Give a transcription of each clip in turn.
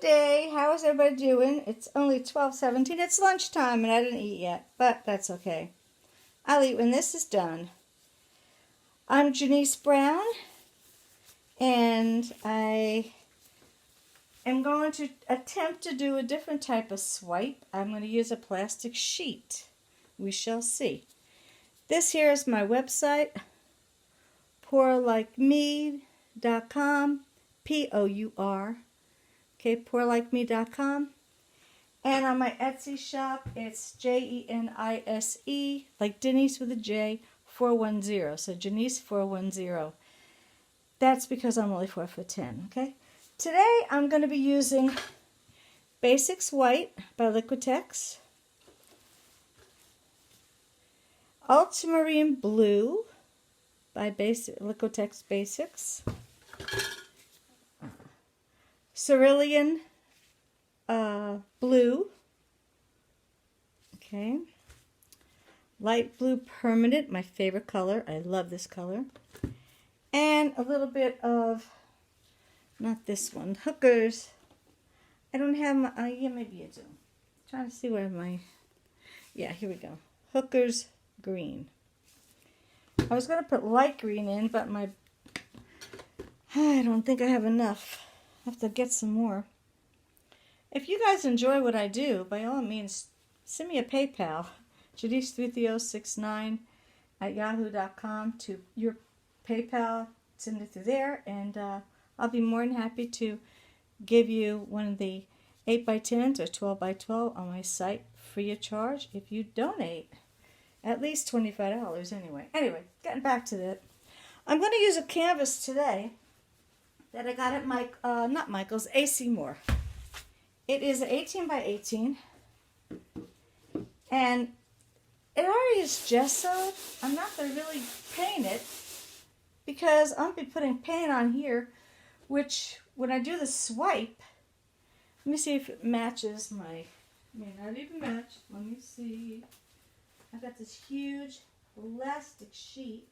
day. How is everybody doing? It's only 12:17. It's lunchtime and I didn't eat yet, but that's okay. I'll eat when this is done. I'm Janice Brown, and I am going to attempt to do a different type of swipe. I'm going to use a plastic sheet. We shall see. This here is my website, pourlikeme.com, P-O-U-R, okay, pourlikeme.com. And on my Etsy shop, it's J-E-N-I-S-E, like Denise with a J, 410. So Janice 410. That's because I'm only 4'10", okay? Today I'm going to be using Basics White by Liquitex, Ultramarine Blue by Liquitex Basics, Cerulean Blue, okay, Light Blue Permanent, my favorite color. I love this color. And a little bit of, not this one, Hookers. I don't have my, yeah, maybe you do. I'm trying to see where my, yeah, here we go. Hookers Green. I was going to put light green in, but I don't think I have enough. I have to get some more. If you guys enjoy what I do, by all means, send me a PayPal, janice3069@yahoo.com to your PayPal. Send it through there, and I'll be more than happy to give you one of the 8x10s or 12x12 on my site free of charge if you donate at least $25 anyway. Anyway, getting back to that. I'm going to use a canvas today that I got at not Michael's, A.C. Moore. It is 18x18, and it already is gessoed. I'm not going to really paint it because I'm going to be putting paint on here, which when I do the swipe, let me see if it matches my, may not even match. Let me see. I've got this huge elastic sheet.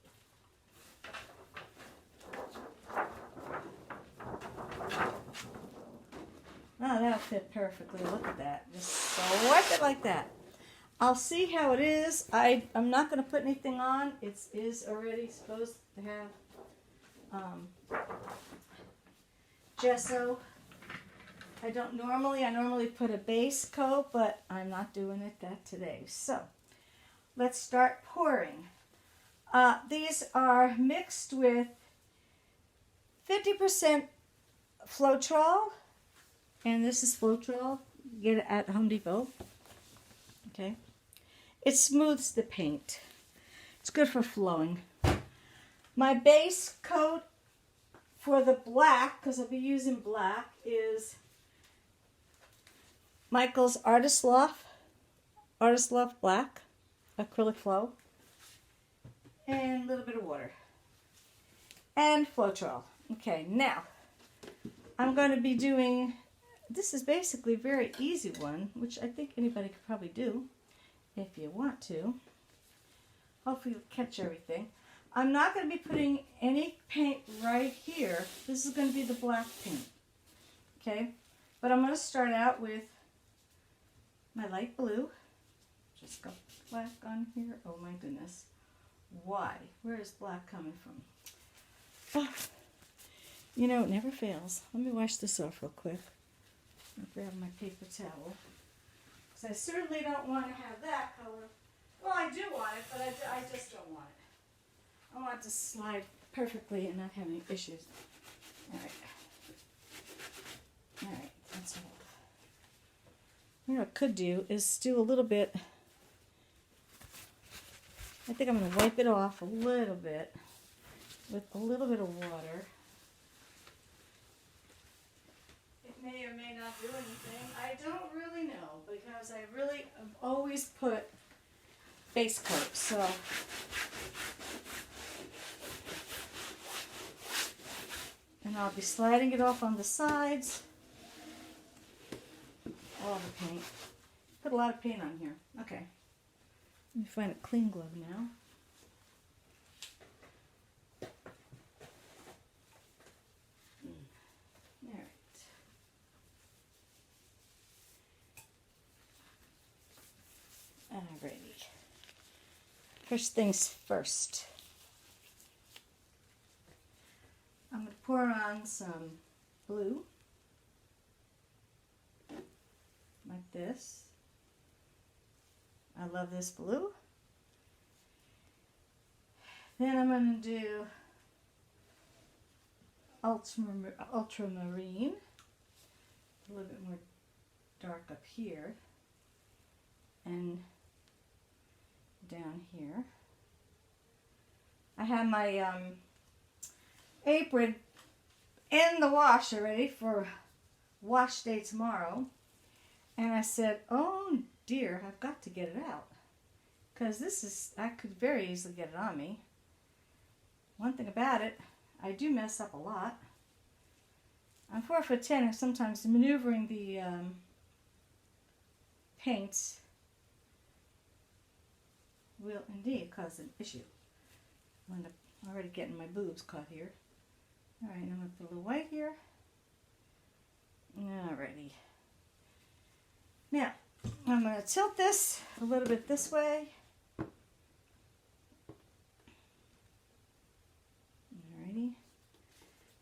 Oh, that'll fit perfectly. Look at that. Just swipe it like that. I'll see how it is. I'm not going to put anything on. It is already supposed to have gesso. I normally put a base coat, but I'm not doing that today. So, let's start pouring. These are mixed with 50% Floetrol, and this is Floetrol. You get it at Home Depot. Okay. It smooths the paint. It's good for flowing. My base coat for the black, because I'll be using black, is Michael's Artist Loft Black, acrylic flow, and a little bit of water, and Floetrol. Okay, now I'm going to be doing, this is basically a very easy one, which I think anybody could probably do if you want to. Hopefully you'll catch everything. I'm not going to be putting any paint right here. This is going to be the black paint. Okay, but I'm going to start out with my light blue. Just go black on here. Oh my goodness. Why? Where is black coming from? Oh, you know, it never fails. Let me wash this off real quick. I'll grab my paper towel. Because I certainly don't want to have that color. Well, I do want it, but I just don't want it. I want it to slide perfectly and not have any issues. Alright. Alright, that's all. What I could do is do a little bit. I think I'm going to wipe it off a little bit with a little bit of water. It may or may not do anything. I don't really know because I really have always put base coat. So and I'll be sliding it off on the sides. All the paint. Put a lot of paint on here. Okay. Let me find a clean glove now. Alright. First things first. I'm going to pour on some blue, like this. I love this blue. Then I'm going to do ultramarine, a little bit more dark up here and down here. I have my apron in the wash already for wash day tomorrow, and I said, oh dear, I've got to get it out, because this is, I could very easily get it on me. One thing about it, I do mess up a lot. I'm 4'10", and sometimes maneuvering the paints will indeed cause an issue. I'll end up already getting my boobs caught here. Alright, I'm going to put a little white here. Alrighty. Now, I'm going to tilt this a little bit this way. Alrighty.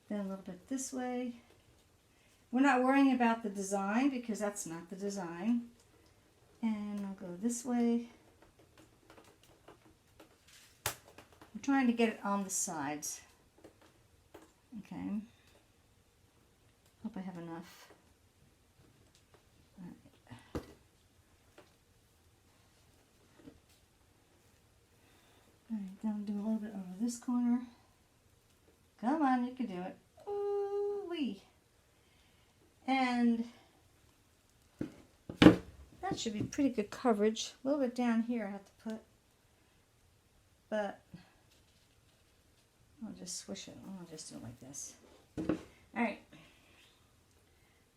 Then a little bit this way. We're not worrying about the design because that's not the design. And I'll go this way. I'm trying to get it on the sides. Okay. Hope I have enough. Alright. Alright, then I'll do a little bit over this corner. Come on, you can do it. Ooh-wee. And that should be pretty good coverage. A little bit down here I have to put, but I'll just swish it. I'll just do it like this. Alright.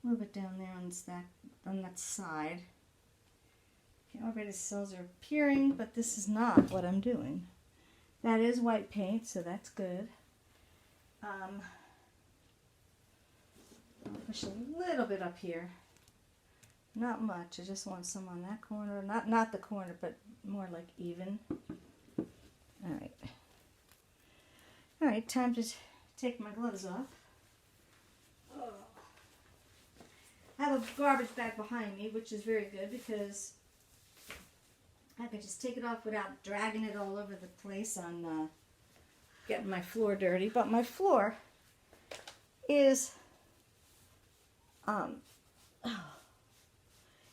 A little bit down there on that side. Okay, already the cells are appearing, but this is not what I'm doing. That is white paint, so that's good. I'll push a little bit up here. Not much. I just want some on that corner. Not the corner, but more like even. Alright. Alright, time to take my gloves off. Oh. I have a garbage bag behind me, which is very good because I can just take it off without dragging it all over the place on getting my floor dirty. But my floor is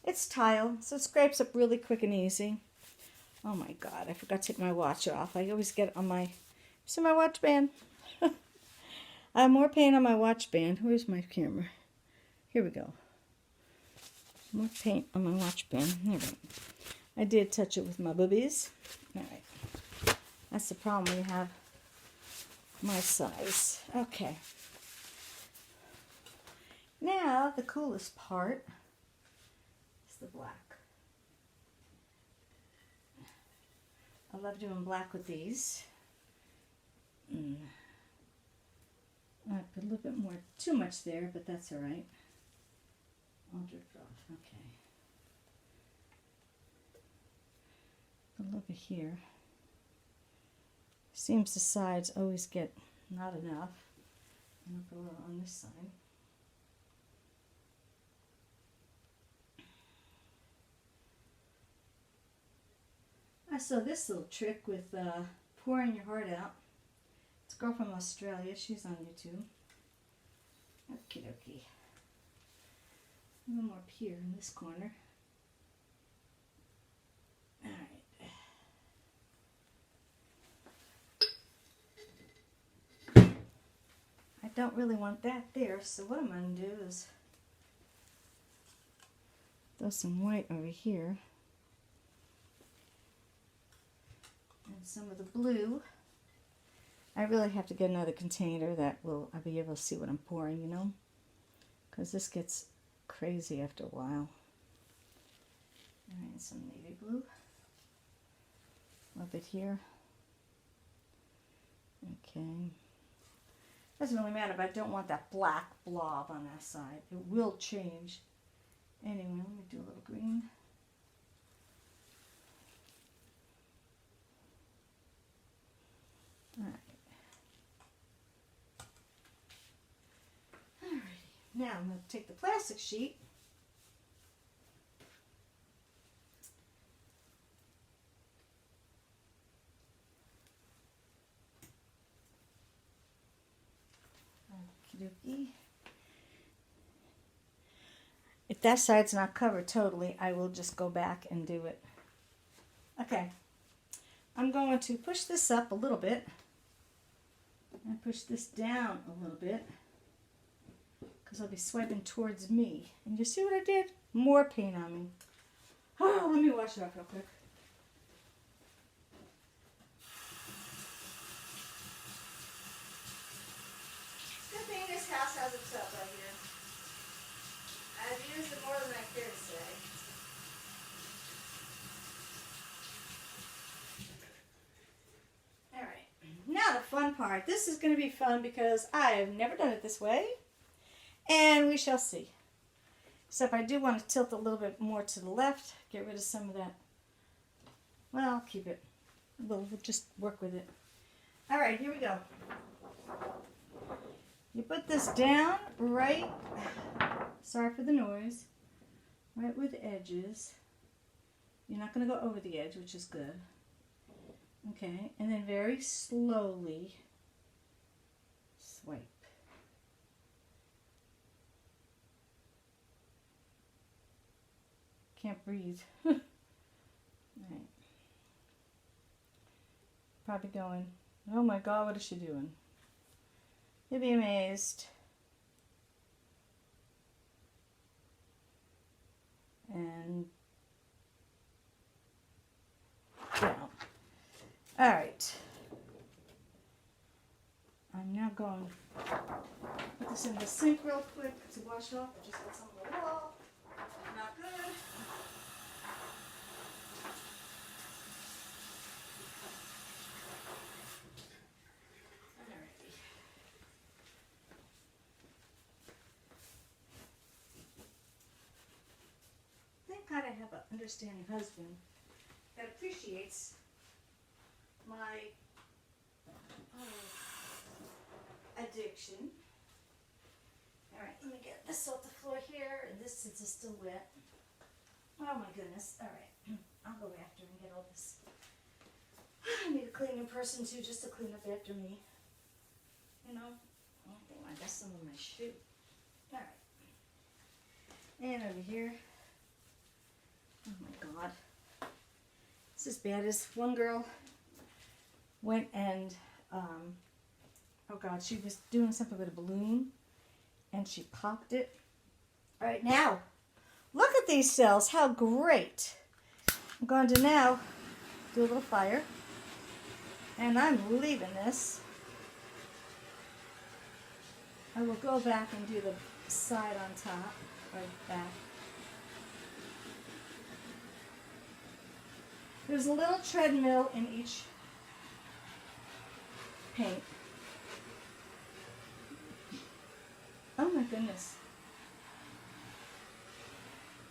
it's tile, so it scrapes up really quick and easy. Oh my god, I forgot to take my watch off. I always get it on my, see my watch band? I have more paint on my watch band. Where's my camera? Here we go. More paint on my watch band. There we go. I did touch it with my boobies. Alright. That's the problem when you have my size. Okay. Now, the coolest part is the black. I love doing black with these. I put a little bit more, too much there, but that's alright. I'll drip it off. Okay. A little bit here. Seems the sides always get not enough. And I'll put a little on this side. I saw this little trick with pouring your heart out. It's a girl from Australia. She's on YouTube. Okie dokie. A little more up here in this corner. Alright. I don't really want that there, so what I'm going to do is throw some white over here. And some of the blue. I really have to get another container that will I'll be able to see what I'm pouring, you know, because this gets crazy after a while. Alright, some navy blue. A little bit here. Okay. Doesn't really matter, but I don't want that black blob on that side. It will change. Anyway, let me do a little green. Alright. Alrighty. Now I'm going to take the plastic sheet. Okey-dokey. If that side's not covered totally, I will just go back and do it. Okay. I'm going to push this up a little bit and push this down a little bit because I'll be swiping towards me. And you see what I did? More paint on me. Oh, let me wash it off real quick. Good thing this house has a tub right here. I've used it more than I care to say. Now the fun part. This is going to be fun because I have never done it this way. And we shall see. Except I do want to tilt a little bit more to the left. Get rid of some of that. Well, I'll keep it. We'll just work with it. Alright, here we go. You put this down right, sorry for the noise, right where the edge is. You're not going to go over the edge, which is good. Okay, and then very slowly swipe. Can't breathe. All right. Probably going, oh my God, what is she doing? You'll be amazed. And down. All right. I'm now going to put this in the sink real quick to wash off. I just got some on the wall. Not good. Alrighty. Thank God I have an understanding husband that appreciates my addiction. Alright, let me get this off the floor here, and this is still wet. Oh my goodness. Alright, I'll go after and get all this. I need a cleaning person too, just to clean up after me. You know, I think I got some of my shoe. Alright. And over here. Oh my God. It's as bad as one girl went and, oh God, she was doing something with a balloon and she popped it. All right, now, look at these cells, how great. I'm going to now do a little fire and I'm leaving this. I will go back and do the side on top, right back. There's a little treadmill in each paint. Oh my goodness.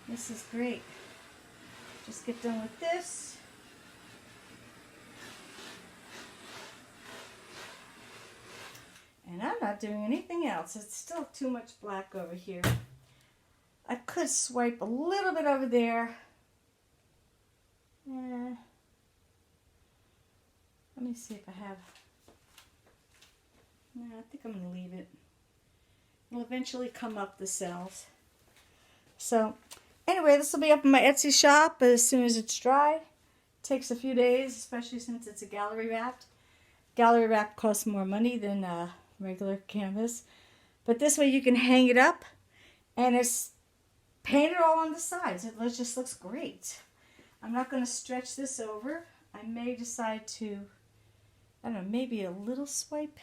This is great. Just get done with this. And I'm not doing anything else. It's still too much black over here. I could swipe a little bit over there. Let me see if I have. No, I think I'm going to leave it. It'll eventually come up the cells. So, anyway, this will be up in my Etsy shop as soon as it's dry. It takes a few days, especially since it's a gallery wrapped. Gallery wrap costs more money than regular canvas. But this way you can hang it up and it's painted all on the sides. It just looks great. I'm not going to stretch this over. I may decide to, I don't know, maybe a little swipe.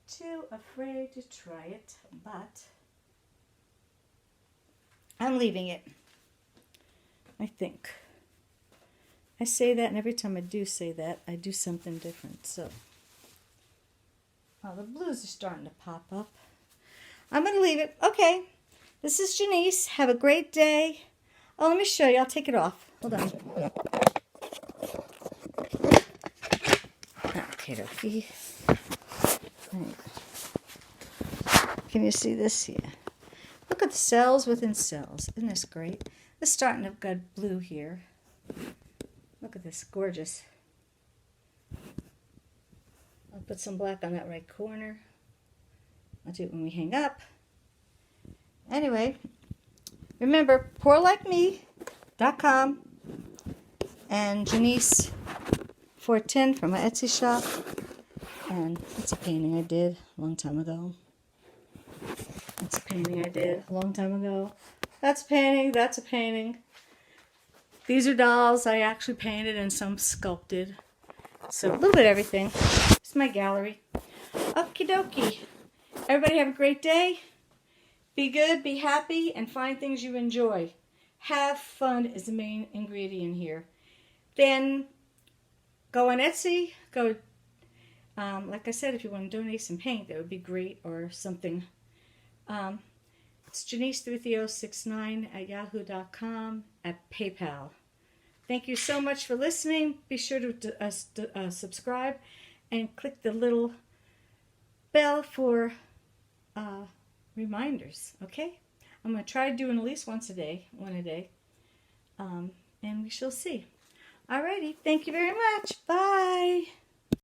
Too afraid to try it, but I'm leaving it, I think. I say that, and every time I do say that, I do something different. So, oh, the blues are starting to pop up. I'm going to leave it. Okay. This is Janice. Have a great day. Oh, let me show you. I'll take it off. Hold on. Okay, dokie. Can you see this here? Look at the cells within cells. Isn't this great? This is starting to get blue here. Look at this, gorgeous. I'll put some black on that right corner. I'll do it when we hang up. Anyway, remember, pourlikeme.com and Janice410 from my Etsy shop. And that's a painting I did a long time ago. That's a painting I did a long time ago. That's a painting, that's a painting. These are dolls I actually painted and some sculpted. So a little bit of everything. It's my gallery. Okie dokie. Everybody have a great day. Be good, be happy, and find things you enjoy. Have fun is the main ingredient here. Then go on Etsy. Go, like I said, if you want to donate some paint, that would be great, or something. It's Janice3069@yahoo.com, at PayPal. Thank you so much for listening. Be sure to subscribe and click the little bell for reminders, okay? I'm going to try doing at least one a day, and we shall see. Alrighty, thank you very much. Bye.